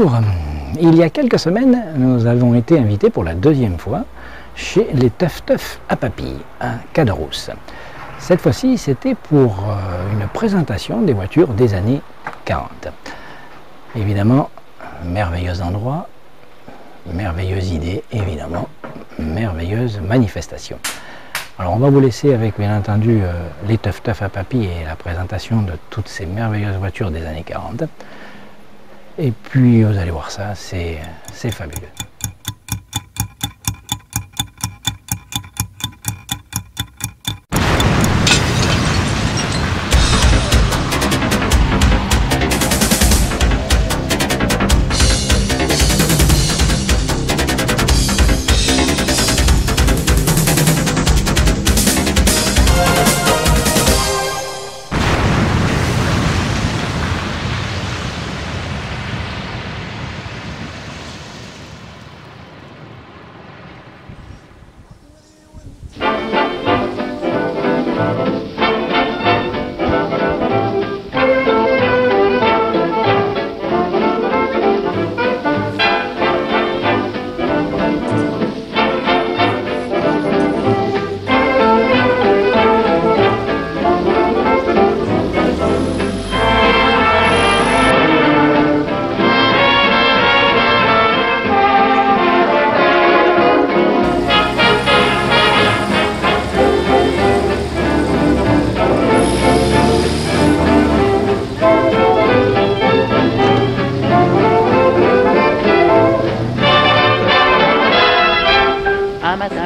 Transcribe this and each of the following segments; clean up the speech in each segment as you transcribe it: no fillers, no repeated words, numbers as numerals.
Bonjour, il y a quelques semaines, nous avons été invités pour la deuxième fois chez les Teuf Teuf à Papille, à Caderousse. Cette fois-ci, c'était pour une présentation des voitures des années 40. Évidemment, merveilleux endroit, merveilleuse idée, évidemment, merveilleuse manifestation. Alors on va vous laisser avec bien entendu les Teuf Teuf à Papille et la présentation de toutes ces merveilleuses voitures des années 40. Et puis vous allez voir ça, c'est fabuleux.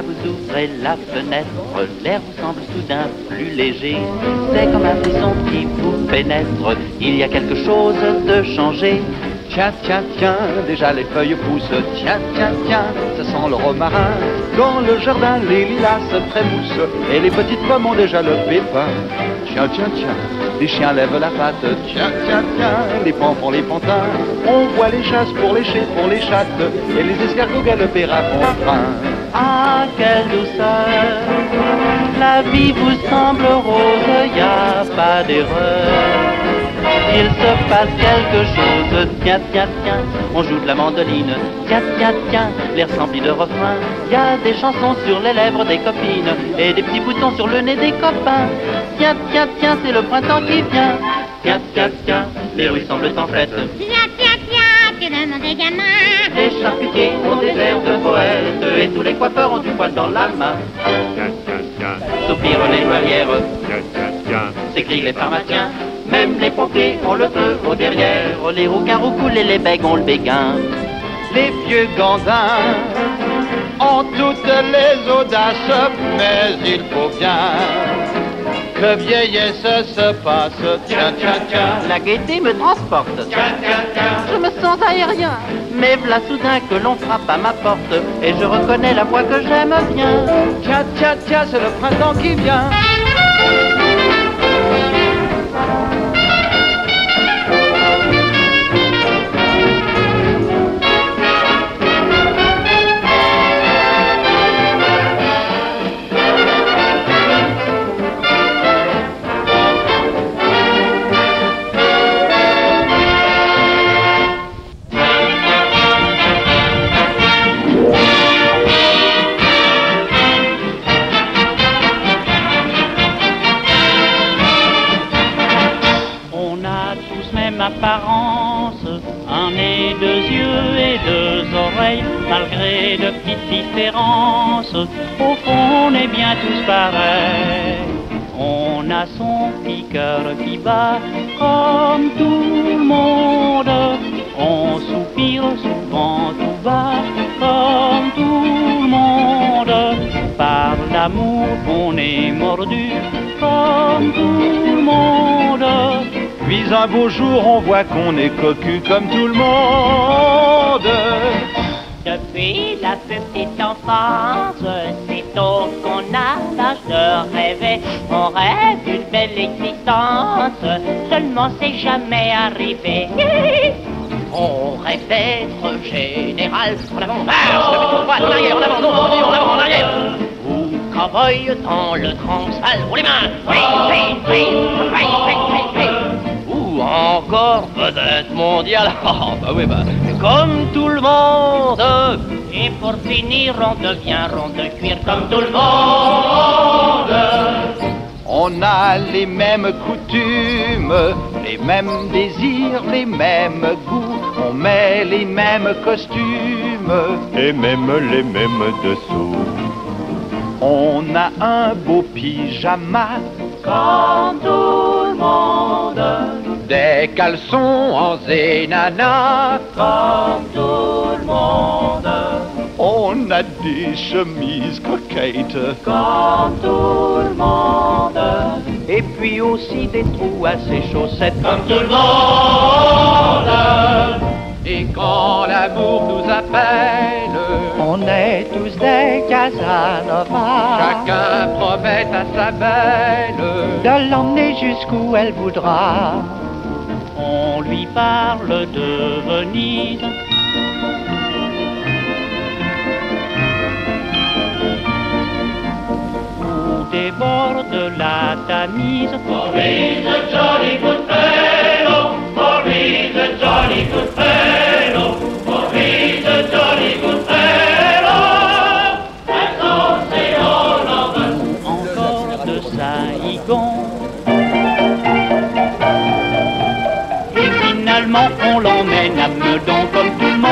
Vous ouvrez la fenêtre, l'air vous semble soudain plus léger. C'est comme un frisson qui vous pénètre, il y a quelque chose de changé. Tiens, tiens, tiens, déjà les feuilles poussent. Tiens, tiens, tiens, ça sent le romarin. Dans le jardin, les lilas se trémoussent et les petites pommes ont déjà le pépin. Tiens, tiens, tiens, les chiens lèvent la patte. Tiens, tiens, tiens, les pans font les pantins. On voit les chasses pour les chais, pour les chattes et les escargots galoper à bon train. Ah, quelle douceur, la vie vous semble rose, y a pas d'erreur. Il se passe quelque chose, tiens, tiens, tiens, on joue de la mandoline, tiens, tiens, tiens, l'air s'emplit de refrains. Y a des chansons sur les lèvres des copines et des petits boutons sur le nez des copains. Tiens, tiens, tiens, c'est le printemps qui vient. Tiens, tiens, tiens, les rues semblent en fête. Tiens, tiens, tiens, tu demandes des gamins. Les charcutiers ont des airs de poète et tous les coiffeurs ont du poil dans la main. Tiens, tiens, tiens, Soupirent les douanières, tiens, tiens, tiens, s'écrient les pharmaciens. Même les pompiers ont le feu au derrière. Les rouquins roucoulent et les bègues ont le béguin. Les vieux gandins ont toutes les audaces, mais il faut bien que vieillesse se passe. Tiens, tiens, tiens, La gaieté me transporte. tiens, tiens, tiens. Je me sens aérien. Mais v'là soudain que l'on frappe à ma porte et je reconnais la voix que j'aime bien. Tiens, tiens, tiens, c'est le printemps qui vient. Apparence, un nez, deux yeux et deux oreilles, malgré de petites différences, au fond on est bien tous pareils. On a son petit cœur qui bat comme tout le monde, on soupire souvent tout bas comme tout le monde. Par l'amour on est mordu comme tout le monde. Puis un beau jour, on voit qu'on est cocu comme tout le monde. Depuis la petite enfance, c'est tôt qu'on a l'âge de rêver. On rêve d'une belle existence, seulement c'est jamais arrivé. On rêve d'être général. En avant, marche, en arrière, en avant, non, en avant, en arrière. Ou cowboy dans le Transvaal. Pour les mains, oui, oui, oui, oui, oui, oui, oui. Ou encore vedette mondiale. Ah, bah oui, bah, comme tout le monde. Et pour finir, on devient rond de cuir comme tout le monde. On a les mêmes coutumes, les mêmes désirs, les mêmes goûts. On met les mêmes costumes et même les mêmes dessous. On a un beau pyjama Comme tout le monde. des caleçons en zénana. Comme tout le monde. On a des chemises coquettes. Comme tout le monde. Et puis aussi des trous à ses chaussettes Comme tout le monde. Et quand l'amour nous appelle, On est tous des Casanova. chacun promet à sa belle De l'emmener jusqu'où elle voudra. On lui parle de Venise. Ou des bords de la Tamise. He's a jolly good fellow, for he's a jolly good fellow, for he's a jolly good fellow. That's all, say all of us. Encore de Saïgon. Et finalement on l'emmène à Meudon comme tout le monde.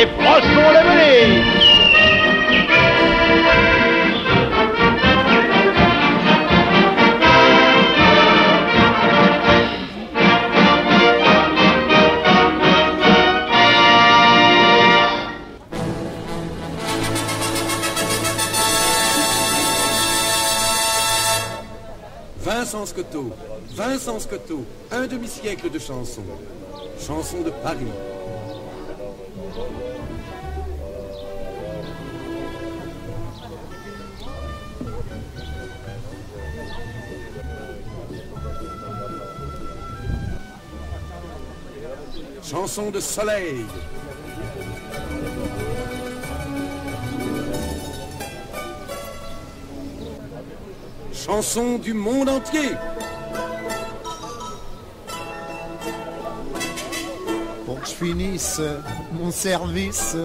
et brossons la mêlée. Vincent Scotto, Vincent Scotto, un demi-siècle de chansons. Chansons de Paris. Chansons de soleil. Chansons du monde entier. Pour que je finisse mon service,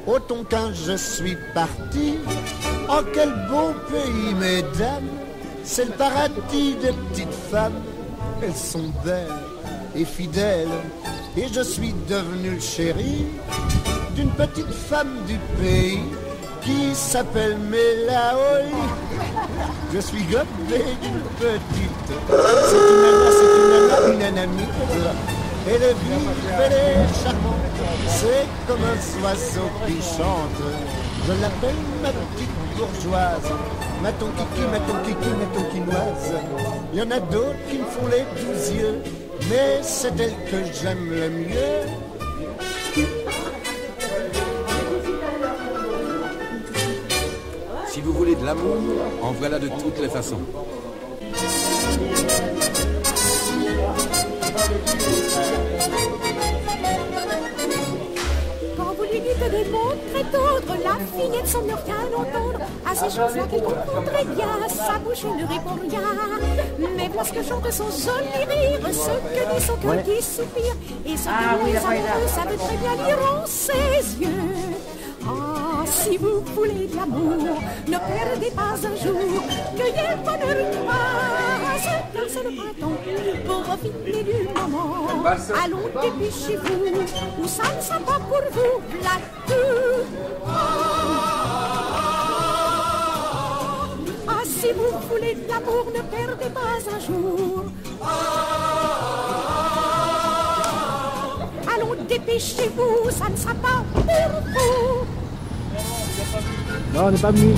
au Tonkin je suis parti. Oh quel beau pays, mesdames, c'est le paradis des petites femmes. Elles sont belles et fidèles, et je suis devenu le chéri d'une petite femme du pays qui s'appelle Mélaoli. Je suis gobé d'une petite. C'est une anamie. Elle est vive, elle est charmante. C'est comme un oiseau qui chante. Je l'appelle ma petite bourgeoise. Ma ton kiki, ma ton kiki, ma tonkinoise. Il y en a d'autres qui me font les 12 yeux, mais c'est elle que j'aime le mieux. Si vous voulez de l'amour, en voilà de toutes les façons. Quand vous lui dites des mots très tendres, la fillette semble rien entendre. À ces choses-là qu'elle comprend très bien, sa bouche ne répond rien. Mais parce que chante son joli rire, ce que dit son cœur qui soupire, et ce que les amoureux savent très bien lire en ses yeux. Ah, si vous voulez de l'amour, ne perdez pas un jour, cueillez le bonheur qui passe, car c'est le printemps, pour profiter du moment. Allons, dépêchez-vous, ou ça ne sera pas pour vous, là tout. Ah, si vous voulez de l'amour, ne perdez pas un jour. Allons, dépêchez-vous, ça ne sera pas pour vous. Non, on n'est pas venu.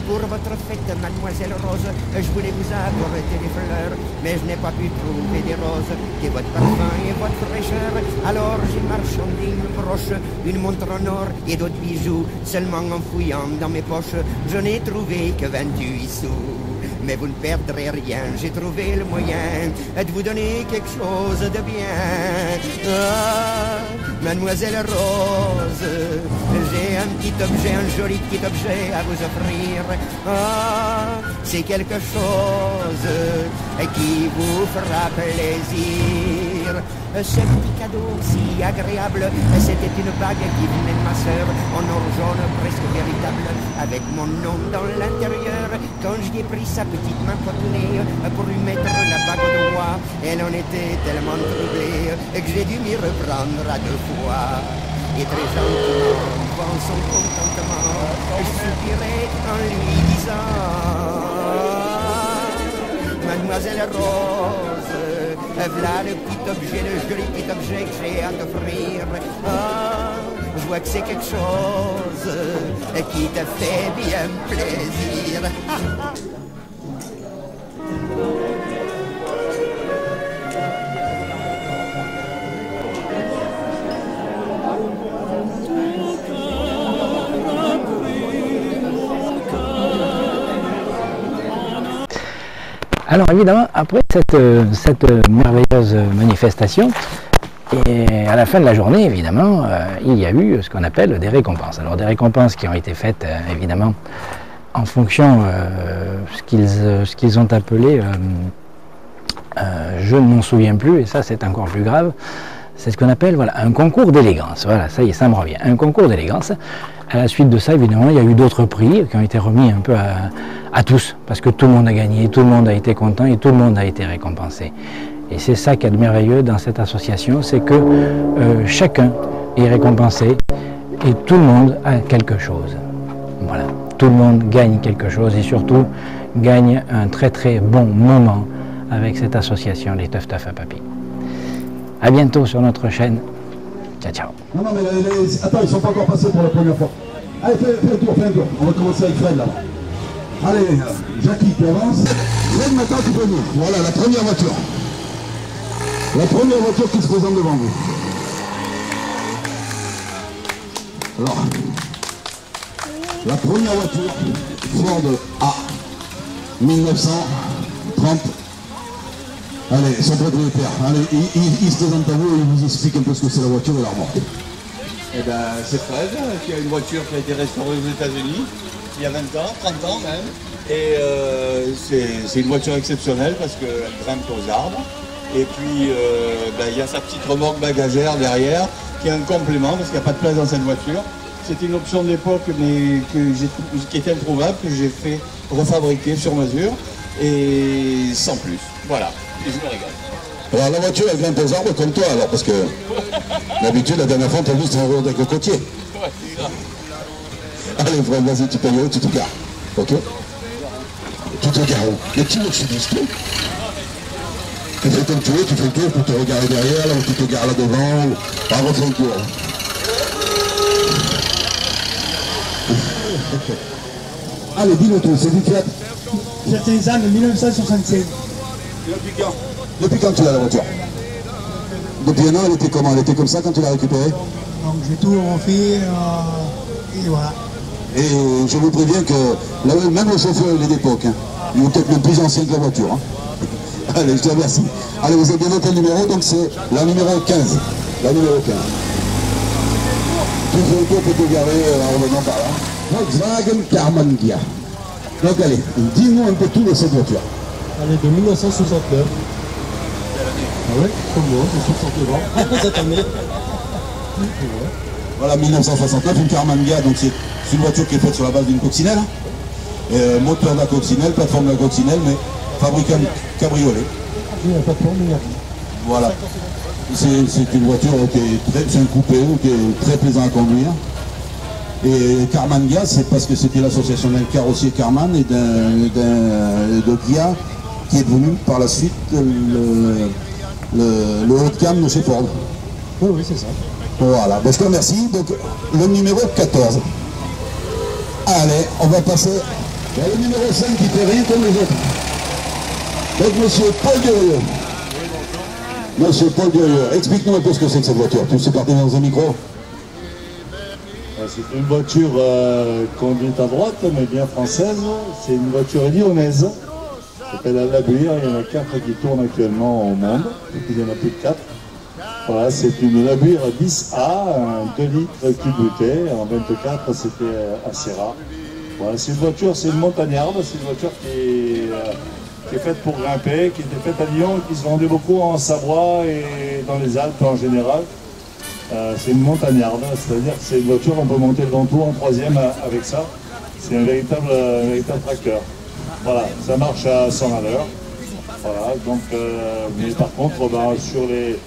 Pour votre fête, mademoiselle Rose, je voulais vous apporter des fleurs, mais je n'ai pas pu trouver des roses, qui est votre parfum et votre fraîcheur. Alors j'ai marchandé une broche, une montre en or et d'autres bijoux. Seulement en fouillant dans mes poches, je n'ai trouvé que 28 sous. mais vous ne perdrez rien. J'ai trouvé le moyen de vous donner quelque chose de bien. Ah, Mademoiselle Rose, j'ai un petit objet, un joli petit objet à vous offrir. Ah, c'est quelque chose qui vous fera plaisir. Ce petit cadeau si agréable, c'était une bague qui venait de ma sœur, en or jaune presque véritable, avec mon nom dans l'intérieur. Quand j'y ai pris sa petite main potelée pour lui mettre la bague au doigt, elle en était tellement troublée que j'ai dû m'y reprendre à 2 fois. Et très gentiment, devant son contentement, je soupirais en lui disant: Mademoiselle Rose, voilà le petit objet, le joli petit objet que j'ai à t'offrir. Ah, je vois que c'est quelque chose qui te fait bien plaisir. Alors évidemment, après cette merveilleuse manifestation, et à la fin de la journée, évidemment, il y a eu ce qu'on appelle des récompenses. Alors des récompenses qui ont été faites, évidemment, en fonction ce qu'ils ont appelé, je ne m'en souviens plus, et ça c'est encore plus grave, c'est ce qu'on appelle voilà, un concours d'élégance. Voilà, ça y est, ça me revient, un concours d'élégance. À la suite de ça, évidemment, il y a eu d'autres prix qui ont été remis un peu à tous, parce que tout le monde a gagné, tout le monde a été content et tout le monde a été récompensé. Et c'est ça qui est merveilleux dans cette association, c'est que chacun est récompensé et tout le monde a quelque chose. Voilà, tout le monde gagne quelque chose et surtout gagne un très très bon moment avec cette association, les Teuf Teuf à Papy. A bientôt sur notre chaîne. Ciao, ciao. Non, mais attends, ils sont pas encore passés pour la première fois. Allez, fais un tour. On va commencer avec Fred là. Allez, Jackie, tu avances. Fred, maintenant tu peux venir. Voilà, la première voiture. La première voiture qui se présente devant vous. Alors, la première voiture, Ford A, 1930. Allez, son propriétaire, allez, il se présente à vous et il vous explique un peu ce que c'est la voiture et la remorque. Eh ben, c'est Fred, qui a une voiture qui a été restaurée aux États-Unis il y a 20 ans, 30 ans même. Et c'est une voiture exceptionnelle parce qu'elle grimpe aux arbres. Et puis, il y a sa petite remorque bagagère derrière qui est un complément parce qu'il n'y a pas de place dans cette voiture. C'était une option de l'époque mais qui était introuvable, que j'ai fait refabriquer sur mesure et sans plus. Voilà. Et je me régale. Alors la voiture elle grimpe aux arbres comme toi alors parce que d'habitude la dernière fois t'as vu c'était un avec le côtier. Ouais, c'est grave. Allez Fred, vas-y tu payes, tu te gares. Ok. Tu te gares où? Mais tu veux que je te dise tout? Tu fais comme tu veux, tu fais le tour pour te regarder derrière, là où tu te gares là devant, ou... refais le tour. Allez, dis-nous tout, c'est du Fiat. Fiat Tenzan de 1965. Depuis quand tu l'as la voiture? Depuis un an, elle était comment? Elle était comme ça quand tu l'as récupérée? Donc j'ai tout refait et voilà. Et je vous préviens que là, même le chauffeur il est d'époque, hein. Il est peut-être même plus ancien que la voiture. Hein. Allez, je te remercie. Allez, vous avez bien noté le numéro, donc c'est la numéro 15. La numéro 15. Tu fais le tour pour te garer en revenant par là. Volkswagen Karmann Ghia. Donc allez, dis-nous un peu tout de cette voiture. Elle est de 1969. Ah ouais, comme moi, j'ai 69 ans. Ça t'amène. Voilà, 1969, une Karmann Ghia, donc c'est une voiture qui est faite sur la base d'une coccinelle. Moteur de la coccinelle, plateforme de la coccinelle, mais fabricant cabriolet. Oui, la plateforme énergie. Voilà. C'est une voiture qui est très, c'est un coupé qui est très plaisant à conduire. Et Karmann Ghia, c'est parce que c'était l'association d'un carrossier Karmann et de Ghia qui est devenu par la suite le haut de gamme de chez Ford. Oui, oui, c'est ça. Voilà, ben, je te remercie. Donc le numéro 14. Allez, on va passer le numéro 5 qui fait rien comme les autres. Donc monsieur Paul Durieux. Monsieur Paul Durieux, explique-nous un peu ce que c'est que cette voiture. Tu sais partir dans un micro? C'est une voiture conduite à droite, mais bien française. C'est une voiture lyonnaise. Ça s'appelle un labuire, il y en a 4 qui tournent actuellement au monde, il y en a plus de 4. Voilà, c'est une labuire 10A, un 2 litres cube bouteille, en 24 c'était assez rare. Voilà, c'est une voiture, c'est une montagnarde, c'est une voiture qui est faite pour grimper, qui était faite à Lyon, qui se vendait beaucoup en Savoie et dans les Alpes en général. C'est une montagnarde, c'est-à-dire que c'est une voiture, on peut monter le Ventoux en 3e avec ça. C'est un véritable tracteur. Voilà, ça marche à 100 à l'heure. Voilà, donc, mais par contre, sur les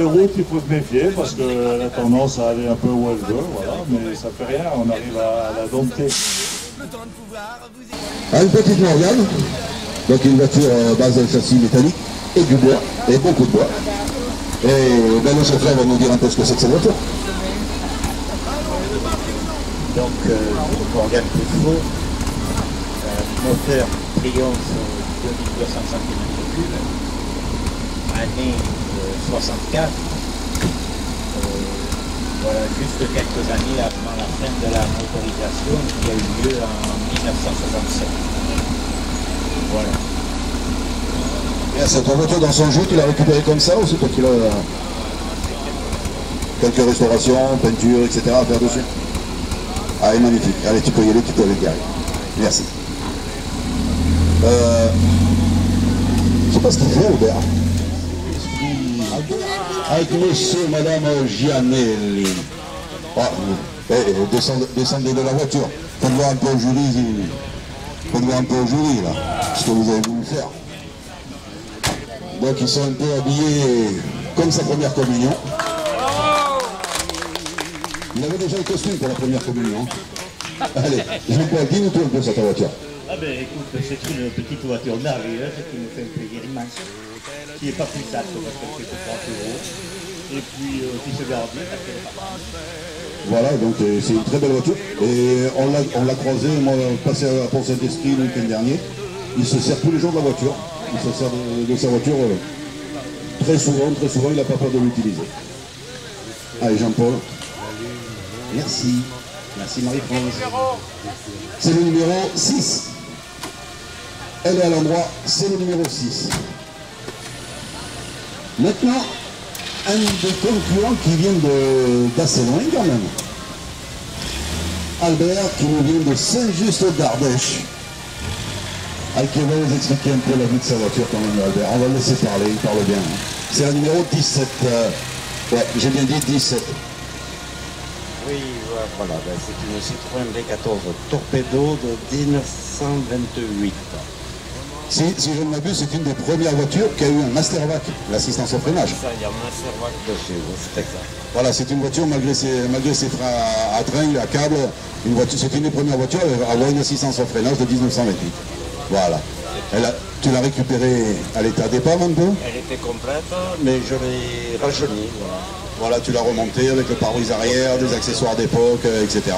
routes, il faut se méfier parce qu'elle a tendance à aller un peu où elle veut, voilà, mais ça fait rien, on arrive à la dompter. Une petite Morgane, donc une voiture base d'un châssis métallique et du bois, et beaucoup de bois. Et ben, le chauffeur va nous dire un peu ce que c'est que cette voiture. Donc, Morgane Peugeot, moteur Triomphe 2200 cm3, année 64, voilà, juste quelques années avant la fin de la motorisation qui a eu lieu en 1967. Voilà. Et cette voiture dans son jeu, tu l'as récupérée comme ça ou c'est toi qui l'as quelques restaurations, peinture, etc. à faire dessus? Ah, elle est magnifique. Allez, tu peux y aller, tu peux aller garer. Merci. Je sais pas ce qu'il fait, Albert. Avec monsieur, madame Gianelli. Ah, descendez de la voiture. Faites voir un peu au jury, là, ce que vous avez voulu faire. Donc ils sont un peu habillés comme sa première communion. Il avait déjà le costume pour la première communion. Allez, Jean-Paul, dis-nous tout un peu sur ta voiture. Ah ben écoute, c'est une petite voiture d'arrière, ce qui nous fait un plaisir immense, qui n'est pas plus sale parce qu'elle fait 30 €, et puis qui se garde bien parce qu'elle est pas. Voilà, donc c'est une très belle voiture, et on l'a croisé, moi passé à Pont Saint-Esprit le week-end dernier, il se sert tous les jours de la voiture, il se sert de sa voiture très souvent, il n'a pas peur de l'utiliser. Allez Jean-Paul. Merci. Merci Marie-France. C'est le numéro 6. Elle est à l'endroit, c'est le numéro 6. Maintenant, un des concurrents qui vient d'assez loin quand même. Albert qui nous vient de Saint-Just d'Ardèche. Qui va nous expliquer un peu la vie de sa voiture quand même, Albert. On va le laisser parler, il parle bien. C'est le numéro 17. Ouais, j'ai bien dit 17. Oui, voilà, ben c'est une Citroën D14 Torpedo de 1928. Si je ne m'abuse, c'est une des premières voitures qui a eu un Mastervac, l'assistance au freinage. Ça, il y a un Mastervac dessus, c'est exact. Voilà, c'est une voiture, malgré ses freins à tringle, à câble, c'est une des premières voitures à avoir une assistance au freinage de 1928. Voilà. Tu l'as récupérée à l'état départ un peu? Elle était complète, mais je l'ai rajeunie. Voilà, tu l'as remontée avec le pare-brise arrière, des accessoires d'époque, etc.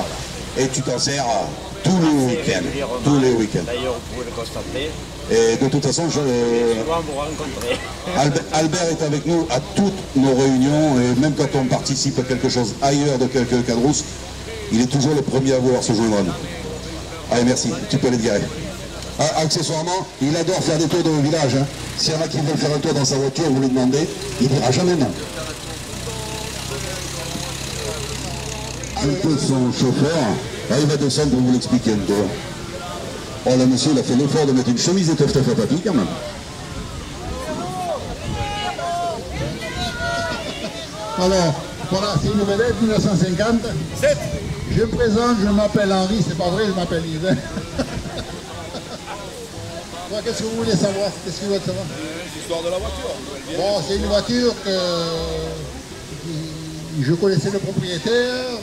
Et tu t'en sers tous les week-ends. Tous les week-ends. D'ailleurs, vous pouvez le constater. Et de toute façon, Albert est avec nous à toutes nos réunions, et même quand on participe à quelque chose ailleurs de quelques cadrousses, il est toujours le premier à vouloir se joindre à nous. Allez, merci, tu peux aller te garer. Accessoirement, il adore faire des tours de village. Hein. S'il y en a qui veulent faire un tour dans sa voiture, vous lui demandez, il dira jamais non. Un peu son chauffeur, il va descendre pour vous l'expliquer un peu. Oh là, monsieur, il a fait l'effort de mettre une chemise et teuf à papy quand même. Alors, voilà, c'est une vedette 1950. Je me présente, je m'appelle Henri, c'est pas vrai, je m'appelle Yves. Bon, qu'est-ce que vous voulez savoir? Qu'est-ce que vous voulez savoir? L'histoire de la voiture. Bon, c'est une voiture que je connaissais le propriétaire,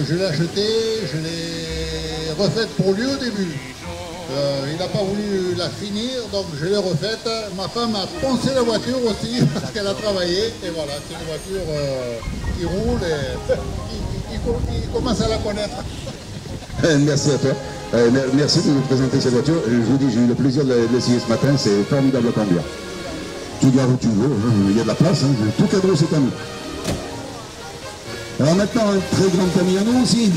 je l'ai achetée, je l'ai refaite pour lui au début. Il n'a pas voulu la finir, donc je l'ai refaite. Ma femme a poncé la voiture aussi parce qu'elle a travaillé. Et voilà, c'est une voiture qui roule et qui commence à la connaître. Merci à toi. Merci de nous présenter cette voiture. Je vous dis, j'ai eu le plaisir de l'essayer ce matin. C'est formidable comme bien. Tu gares où tu veux, il y a de la place. Hein. Tout cadre, c'est à nous. Alors maintenant, un très grand ami à nous aussi.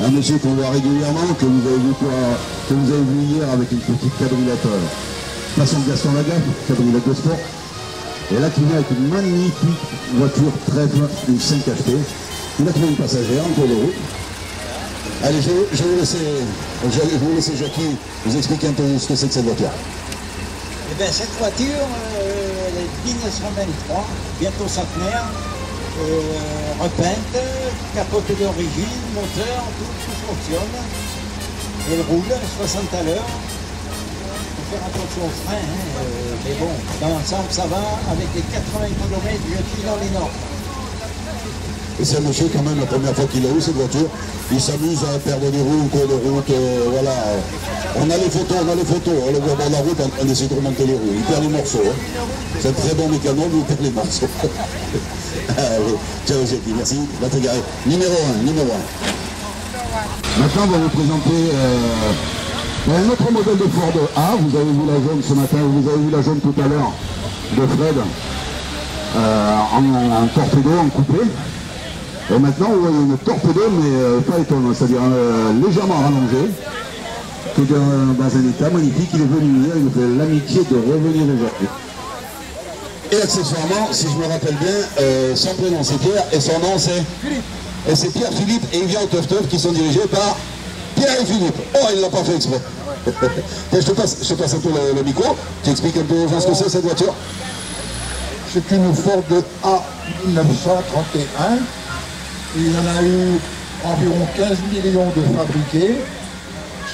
Un monsieur qu'on voit régulièrement, que vous avez vu que vous avez vu hier avec une petite cabriolet façon Gaston Lagaffe, cabriolet de sport. Et là qui vient avec une magnifique voiture trèfle, une 5 HP. Il a trouvé une passagère en cours de route. Allez, je vais vous laisser Jackie vous expliquer un peu ce que c'est que cette voiture. Eh bien, cette voiture, elle est 1923, bientôt centenaire, repeinte, capote d'origine, moteur, tout fonctionne. Elle roule 60 à l'heure. Il faut faire attention aux freins, mais bon, dans l'ensemble, ça va. Avec les 80 km, je suis dans les normes. Et c'est un monsieur quand même, la première fois qu'il a eu cette voiture, il s'amuse à perdre des roues, cours de route, voilà. On a les photos, on le voit dans la route, on essaie de remonter les roues, il perd les morceaux. Hein. C'est un très bon mécano, mais il perd les morceaux. Allez, ciao Jackie, merci, va te garer. Numéro 1. Maintenant, on va vous présenter un autre modèle de Ford A. Vous avez vu la jaune ce matin, vous avez vu la jaune tout à l'heure de Fred en torpedo, en coupé. Et maintenant, vous voyez une torpedo, mais pas étonnant, c'est-à-dire légèrement rallongée, qui est dans un état magnifique. Il est venu hier, il nous fait l'amitié de revenir aujourd'hui. Et accessoirement, si je me rappelle bien, son prénom c'est Pierre et son nom c'est Philippe. Et c'est Pierre-Philippe et il vient au Teuf Teuf qui sont dirigés par Pierre et Philippe. Oh, il ne l'a pas fait exprès. je te passe un peu le micro, tu expliques un peu aux gens ce que c'est cette voiture. C'est une Ford A 1931. Il y en a eu environ 15 millions de fabriqués.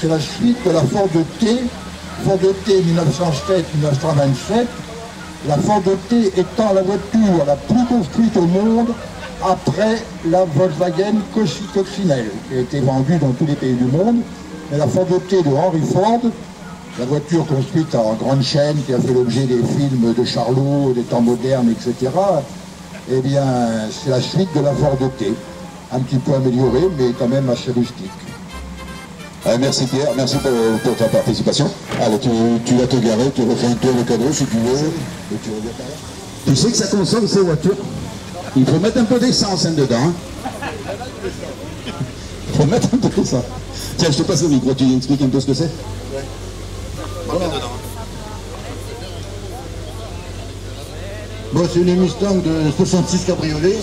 C'est la suite de la Ford T. Ford T 1907-1927. La Ford T étant la voiture la plus construite au monde après la Volkswagen Coccinelle, qui a été vendue dans tous les pays du monde. Mais la Ford T de Henry Ford, la voiture construite en grande chaîne, qui a fait l'objet des films de Charlot, des temps modernes, etc., eh bien, c'est la suite de la Ford T. Un petit peu améliorée, mais quand même assez rustique. Merci Pierre, merci pour ta participation. Allez, tu vas te garer, tu refais un tour de cadeau si tu veux. Et tu reviens par là. Tu sais que ça consomme ces voitures. Il faut mettre un peu d'essence dedans. Hein. Il faut mettre un peu d'essence. Tiens, je te passe le micro, tu expliques un peu ce que c'est. Voilà. Bon, c'est une Mustang de 66 cabriolet.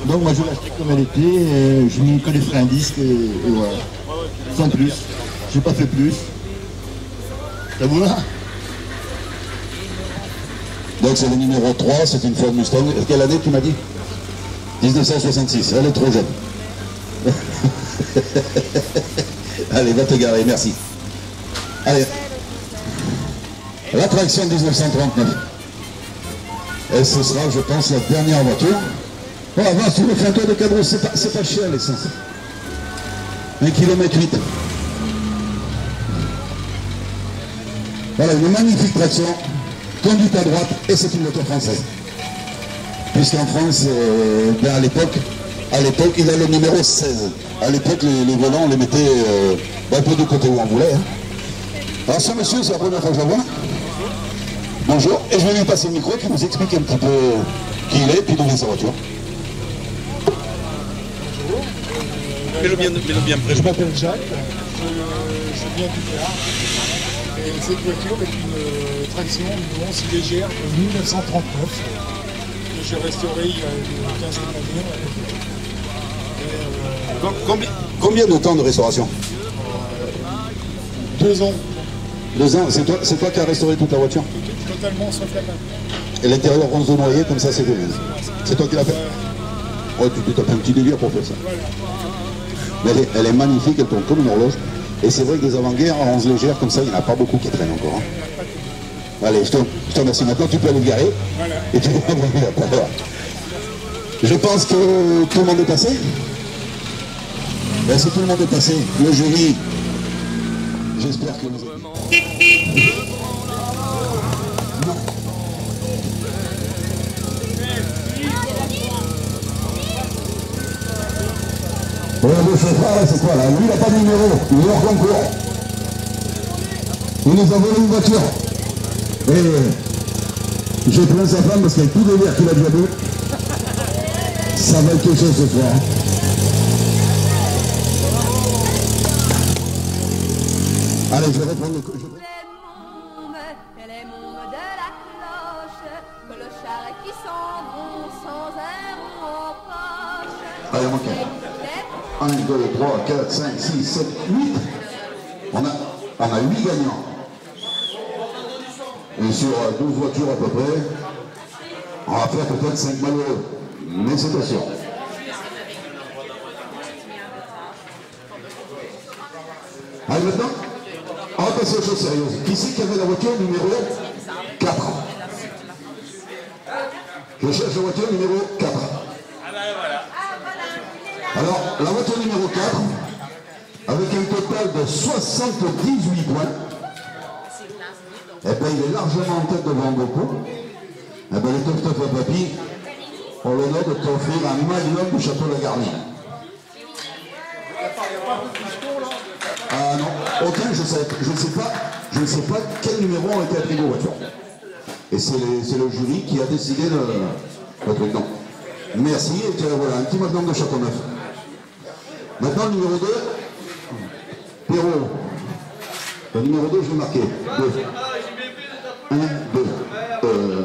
Donc moi je l'ai acheté comme elle était, je m'y connais un disque et voilà. Sans plus. J'ai pas fait plus. Ça vous va? Donc c'est le numéro 3, c'est une Ford Mustang. Quelle année tu m'as dit? 1966, elle est trop jeune. Allez, va te garer, merci. Allez. La traction 1939. Et ce sera, je pense, la dernière voiture. Oh, avance, tu me fais un tour de cadre, c'est pas cher l'essence. 1,8 km. Voilà, une magnifique traction, conduite à droite, et c'est une voiture française. Puisqu'en France, à l'époque, il a le numéro 16. À l'époque, les volants, on les mettait un peu du côté où on voulait. Hein. Alors ce monsieur, c'est la première fois que je le vois. Bonjour, et je vais lui passer le micro qui nous explique un petit peu qui il est, puis d'où vient sa voiture. Mets-le bien près. Je m'appelle Jacques, je viens du Gard. Et cette voiture est une traction, une once légère de 1939 que j'ai restaurée il y a une quinzaine d'années. Combien de temps de restauration? 2 ans. 2 ans, c'est toi qui as restauré toute la voiture? Totalement sauf la main. Et l'intérieur bronze de noyer, comme ça c'est fait. C'est toi qui l'as fait? Ouais, tu t'as fait un petit délire pour faire ça. Mais elle est magnifique, elle tourne comme une horloge. Et c'est vrai que des avant-guerres en 11 légères comme ça, il n'y en a pas beaucoup qui traînent encore. Hein. Allez, je te remercie. Maintenant, tu peux aller garer. Voilà. Et tu vas revenir après. Je pense que tout le monde est passé. Ben, si tout le monde est passé, le jury, j'espère que vous êtes... Le chauffeur, c'est quoi là? Lui, il n'a pas de numéro, il est hors concours. Il nous a volé une voiture. Et j'ai plaint sa femme parce qu'avec tout le verre qu'il a déjà bu, ça va être quelque chose ce soir. Hein. Allez, je vais reprendre le... Les mômes de la cloche, clochards qui s'en vont sans un rond en poche. Allez, on manque 1, 2, 3, 4, 5, 6, 7, 8. On a 8 gagnants. Et sur 12 voitures à peu près, on va faire peut-être 5 malheureux. Mais c'est pas sûr. Allez, maintenant, on va passer aux choses sérieuses. Qui c'est qui avait la voiture numéro 4? Je cherche la voiture numéro 4. Alors, la voiture numéro 4, avec un total de 78 points, eh bien, il est largement en tête devant beaucoup. Eh bien, les Teuf Teuf à Papy ont l'honneur de t'offrir un magnum du château La Garnie. Ah non, aucun, je ne sais pas quel numéro ont été attribués aux voitures. Et c'est le jury qui a décidé le truc. Non. Merci, et voilà, un petit magnum de Châteauneuf. Maintenant, le numéro 2, Pierrot. Le numéro 2, je vais marquer. 2. 1, 2.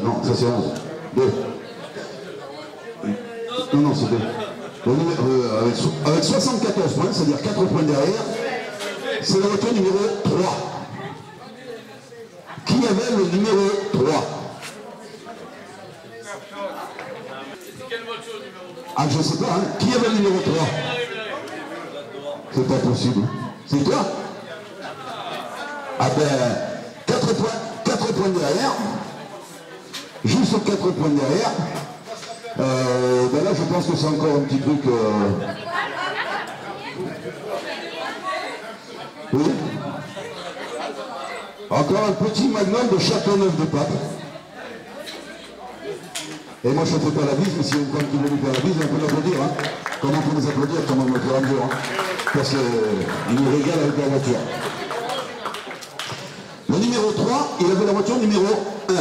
Non, ça c'est 11. 2. Non, c'est 2. Avec 74 points, c'est-à-dire 4 points derrière, c'est la voiture numéro 3. Qui avait le numéro 3? Ah, je sais pas, hein. Qui avait le numéro 3? C'est pas possible. C'est toi? Ah ben, 4 points derrière. Juste 4 points derrière. Ben là, je pense que c'est encore un petit truc... Oui. Encore un petit magnum de Châteauneuf de Pape. Et moi je ne fais pas la bise, mais si une femme qui veut nous faire la bise, on peut l'applaudir. Hein. Comment on peut nous applaudir comme on le fait un jour, hein. Parce qu'il nous régale avec la voiture. Le numéro 3, il avait la voiture numéro 1.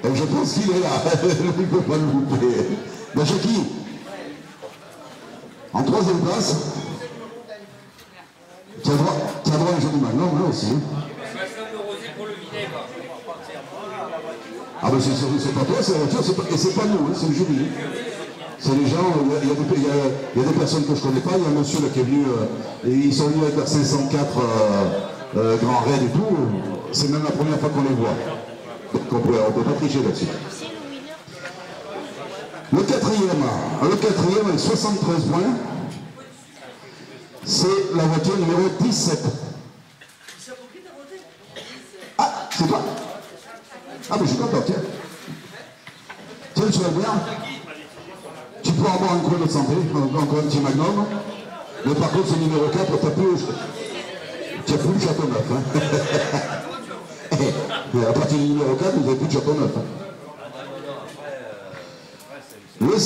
Et je pense qu'il est là. Il ne peut pas le louper. Ben c'est qui? En 3e place. Tu as droit à un joli magnum, là aussi. Ah ben c'est pas toi, c'est la voiture, et c'est pas nous, hein, c'est le jury. C'est les gens, il y a des personnes que je connais pas, il y a un monsieur là qui est venu, et ils sont venus avec leur 504 Grand Raid et tout, c'est même la première fois qu'on les voit. Donc on peut pas tricher là-dessus. Le quatrième avec 73 points, c'est la voiture numéro 17. Ah, c'est toi? Ah, mais je suis content, tiens. Tiens, tu vas bien. Tu peux avoir un coin de santé, encore un petit magnum. Mais par contre, ce numéro 4, tu n'as plus le Châteauneuf. Hein. Et à partir du numéro 4, vous n'avez plus de Châteauneuf. Hein. Le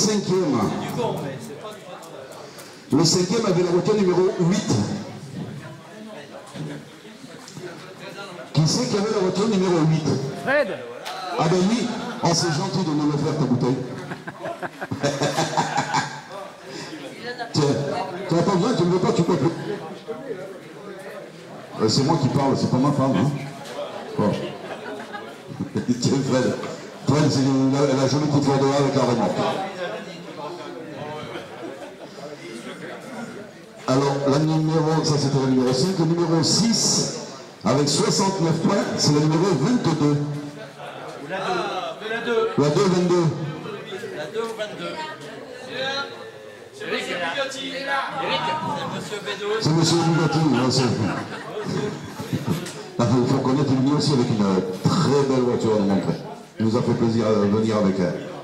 cinquième avait la voiture numéro 8. Qui c'est qui avait la voiture numéro 8? Fred. Ah ben oui, oh, c'est gentil de me le faire ta bouteille. Tiens, tu n'as pas besoin, tu ne veux pas, tu peux plus. C'est moi qui parle, c'est pas ma femme. Hein. Bon. Tiens Fred, Fred c'est la jolie couture de là avec la remorque. Alors, la numéro, ça c'était le numéro 5, le numéro 6, avec 69 points, c'est le numéro 22. La 2, 22. La 2 ou 22. C'est Monsieur Bugatti. Eric, c'est Monsieur Bédo. C'est Monsieur Bugatti, il faut reconnaître, il est venu aussi avec une très belle voiture à nous montrer. Il nous a fait plaisir de venir avec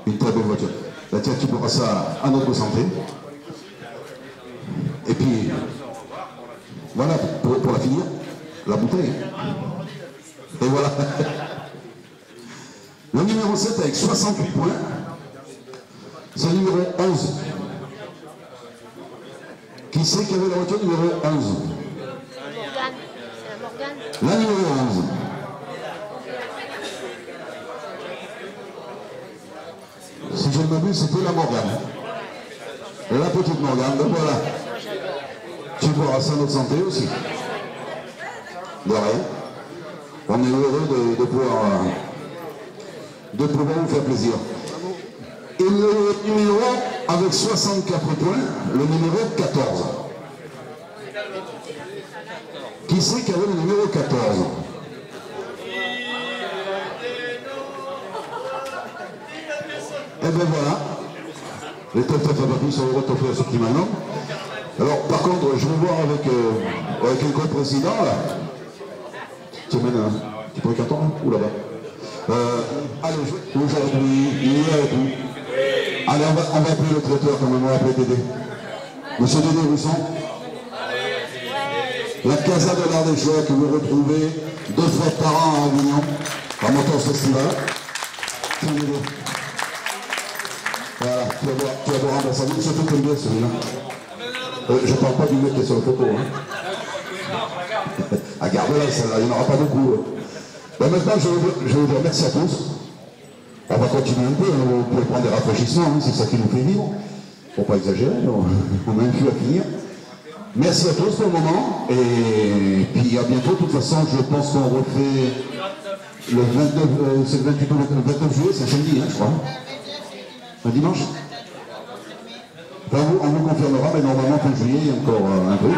une très belle voiture. Là, tiens, tu pourras ça à notre santé. Et puis, voilà, pour la finir, la bouteille. Et voilà. Le numéro 7 avec 68 points, c'est le numéro 11. Qui c'est qui avait la voiture numéro 11? La numéro 11. Si je ne m'abuse, c'était la Morgane. La petite Morgane, donc voilà. Tu boiras ça notre santé aussi. De rien. On est heureux de pouvoir vous faire plaisir. Et le numéro avec 64 points, le numéro 14. Qui c'est qui avait le numéro 14? Et ben voilà. Les teuf à papy sont heureux de t'offrir ce petit maintenant. Alors par contre, je vais voir avec un co-président là. Tu prends 14 ans ou là-bas? Allez, aujourd'hui, il est avec nous. Allez, on va appeler le traiteur quand même, on va appeler Dédé. Monsieur Dédé Rousson. La Casa de l'Ardéchois que vous retrouvez 2 fois par an à Avignon, à Motors Festival. Tiens Dédé. Voilà, tu vas voir ambassadeur, surtout comme bien celui-là. Je parle pas du mec qui est sur la photo. Hein. Ah, garde-la celle-là, il n'y en aura pas beaucoup. Ben maintenant, je vais vous dire merci à tous. On va continuer un peu, hein. Vous pouvez prendre des rafraîchissements, hein. C'est ça qui nous fait vivre. Faut pas exagérer, on a un flux à finir. Merci à tous pour le moment, et puis à bientôt. De toute façon, je pense qu'on refait le 29, c'est le 28 ou le 29 juillet, c'est samedi, hein, je crois. Un dimanche. Enfin, on vous confirmera, mais normalement, fin juillet, il y a encore un peu.